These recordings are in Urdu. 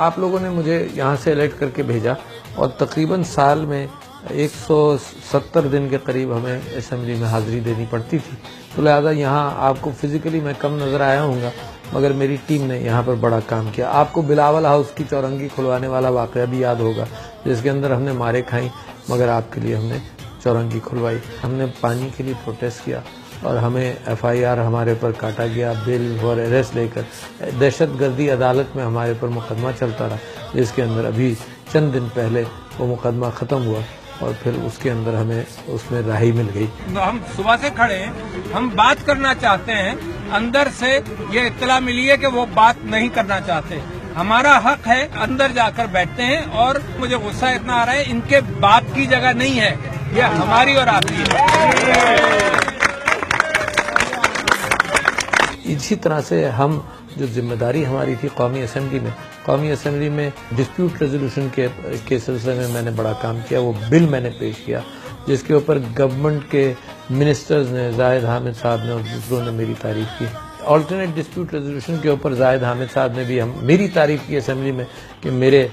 آپ لوگوں نے مجھے یہاں سے الیکٹ کر کے بھیجا اور تقریباً سال میں 170 دن کے قریب ہمیں اسمبلی میں حاضری دینی پڑتی تھی، تو لہٰذا یہاں آپ کو فزیکلی میں کم نظر آیا ہوں گا، مگر میری ٹیم نے یہاں پر بڑا کام کیا۔ آپ کو بلاول ہاؤس کی چورنگی کھلوانے والا واقعہ بھی یاد ہوگا، جس کے اندر ہم نے مارے کھائیں، مگر آپ کے لیے ہم نے چورنگی کھلوائی۔ ہم نے پانی کے لیے پروٹیسٹ کیا اور ہمیں FIR ہمارے پر کاٹا گیا، بیل فار اریسٹ لے کر۔ دہشت گردی عدالت میں ہمارے پر مقدمہ چلتا رہا، جس کے اندر ابھی چند دن پہلے وہ مقدمہ ختم ہوا اور پھر اس کے اندر ہمیں اس میں رہائی مل گئی۔ ہم صبح سے کھڑے ہیں، ہم بات کرنا چاہتے ہیں، اندر سے یہ اطلاع ملی ہے کہ وہ بات نہیں کرنا چاہتے۔ ہمارا حق ہے، اندر جا کر بیٹھتے ہیں، اور مجھے غصہ اتنا آ رہا ہے، ان کے باپ کی جگہ نہیں ہے، یہ ہماری اور آپ کی ہے۔ اسی طرح سے ہم جو ذمہ داری ہماری تھی قومی اسمبلی میں ڈسپیوٹ ریزولوشن کے سلسلے میں نے بڑا کام کیا۔ وہ بل میں نے پیش کیا جس کے اوپر گورنمنٹ کے منسٹرز نے، زاہد حامد صاحب نے اور دوسروں نے میری تعریف کی۔ آلٹرنیٹ ڈسپیوٹ ریزولوشن کے اوپر زاہد حامد صاحب نے بھی میری تعریف کی اسمبلی میں کہ میرے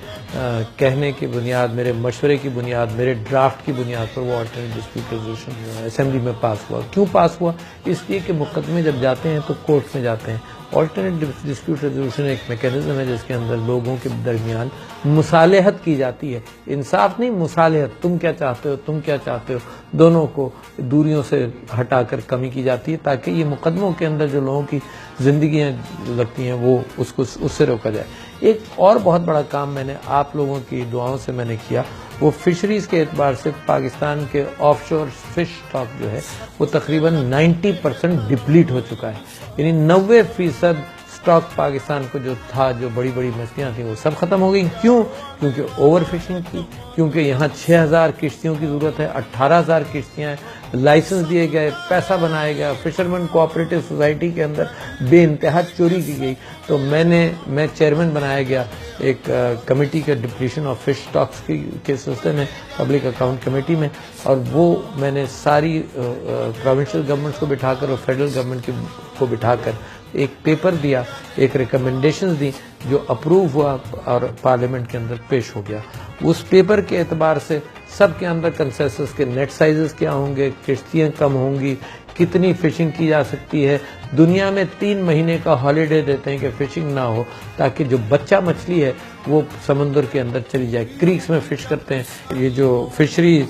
کہنے کی بنیاد، میرے مشورے کی بنیاد، میرے ڈرافٹ کی بنیاد پر وہ آلٹرنیٹ ڈسپیوٹ ریزولوشن اسمبلی میں پاس ہوا۔ کیوں پاس ہوا؟ اس لیے کہ مقدمے جب جاتے ہیں تو کورٹ میں جاتے ہیں۔ آلٹرنیٹ ڈسپیوٹ ریزولوشن ایک میکینزم ہے جس کے اندر لوگوں کے درمیان مصالحت کی جاتی ہے، انصاف نہیں، مصالحت۔ تم کیا چاہتے ہو، تم کیا چاہتے ہو، دونوں کو دوریوں سے ہٹا کر کمی کی جاتی ہے تاکہ یہ مقدموں کے اندر جو لوگوں کی زندگیاں لگتی ہیں وہ اس سے روکا جائے۔ ایک اور بہت بڑا کام میں نے آپ لوگوں کی دعاؤں سے میں نے کیا، وہ فشریز کے اعتبار سے پاکستان کے آف شور فش اسٹاک جو ہے وہ تقریباً 90% ڈپلیٹ ہو چکا ہے، یعنی 90% اسٹاک پاکستان کو جو تھا، جو بڑی بڑی مچھلیاں تھیں، وہ سب ختم ہو گئی۔ کیوں؟ کیونکہ اوور فشنگ کی، کیونکہ یہاں 6000 کشتیوں کی ضرورت ہے، 18000 کشتیاں ہیں، لائسنس دیے گئے، پیسہ بنایا گیا، فشرمین کوآپریٹو سوسائٹی کے اندر بے انتہا چوری کی گئی۔ تو میں چیئرمین بنایا گیا ایک کمیٹی کے ڈپلیشن آف فش اسٹاکس کے سلسلے میں، پبلک اکاؤنٹ کمیٹی میں، اور وہ میں نے ساری پروونشل گورنمنٹس کو بٹھا کر اور فیڈرل گورنمنٹ کو بٹھا کر ایک پیپر دیا، ایک ریکمنڈیشنز دی جو اپروو ہوا اور پارلیمنٹ کے اندر پیش ہو گیا۔ اس پیپر کے اعتبار سے سب کے اندر کنسنسس کے نیٹ سائزز کیا ہوں گے، کشتیاں کم ہوں گی، کتنی فشنگ کی جا سکتی ہے۔ دنیا میں 3 مہینے کا ہالیڈے دیتے ہیں کہ فشنگ نہ ہو، تاکہ جو بچہ مچھلی ہے وہ سمندر کے اندر چلی جائے۔ کریکس میں فش کرتے ہیں۔ یہ جو فشری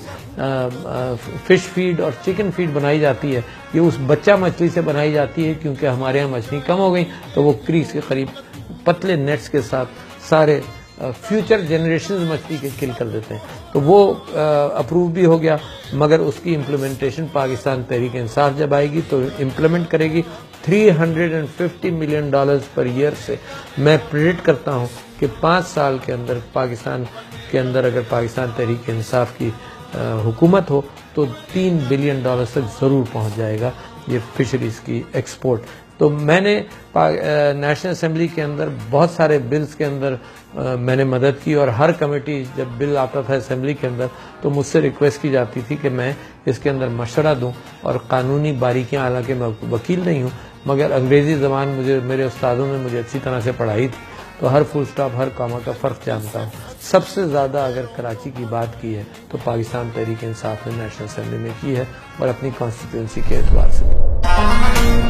فش فیڈ اور چکن فیڈ بنائی جاتی ہے، یہ اس بچہ مچھلی سے بنائی جاتی ہے، کیونکہ ہمارے یہاں مچھلی کم ہو گئی تو وہ کریکس کے قریب پتلے نیٹس کے ساتھ سارے فیوچر جنریشنز مچھلی کے کل کر دیتے ہیں۔ تو وہ اپروو بھی ہو گیا، مگر اس کی امپلیمنٹیشن پاکستان تحریک انصاف جب آئے گی تو امپلیمنٹ کرے گی۔ $350 ملین پر ایئر سے میں پریڈکٹ کرتا ہوں کہ 5 سال کے اندر پاکستان کے اندر اگر پاکستان تحریک انصاف کی حکومت ہو تو $3 بلین تک ضرور پہنچ جائے گا یہ فشریز کی ایکسپورٹ۔ تو میں نے نیشنل اسمبلی کے اندر بہت سارے بلز کے اندر میں نے مدد کی، اور ہر کمیٹی جب بل آتا تھا اسمبلی کے اندر تو مجھ سے ریکویسٹ کی جاتی تھی کہ میں اس کے اندر مشورہ دوں اور قانونی باریکیاں، حالانکہ میں وکیل نہیں ہوں مگر انگریزی زبان میرے استادوں نے مجھے اچھی طرح سے پڑھائی تھی، تو ہر فل سٹاپ، ہر کامہ کا فرق جانتا ہوں۔ سب سے زیادہ اگر کراچی کی بات کی ہے تو پاکستان تحریک انصاف نے نیشنل اسمبلی میں کی ہے، اور اپنی کانسٹیٹیوئنسی کے اعتبار سے۔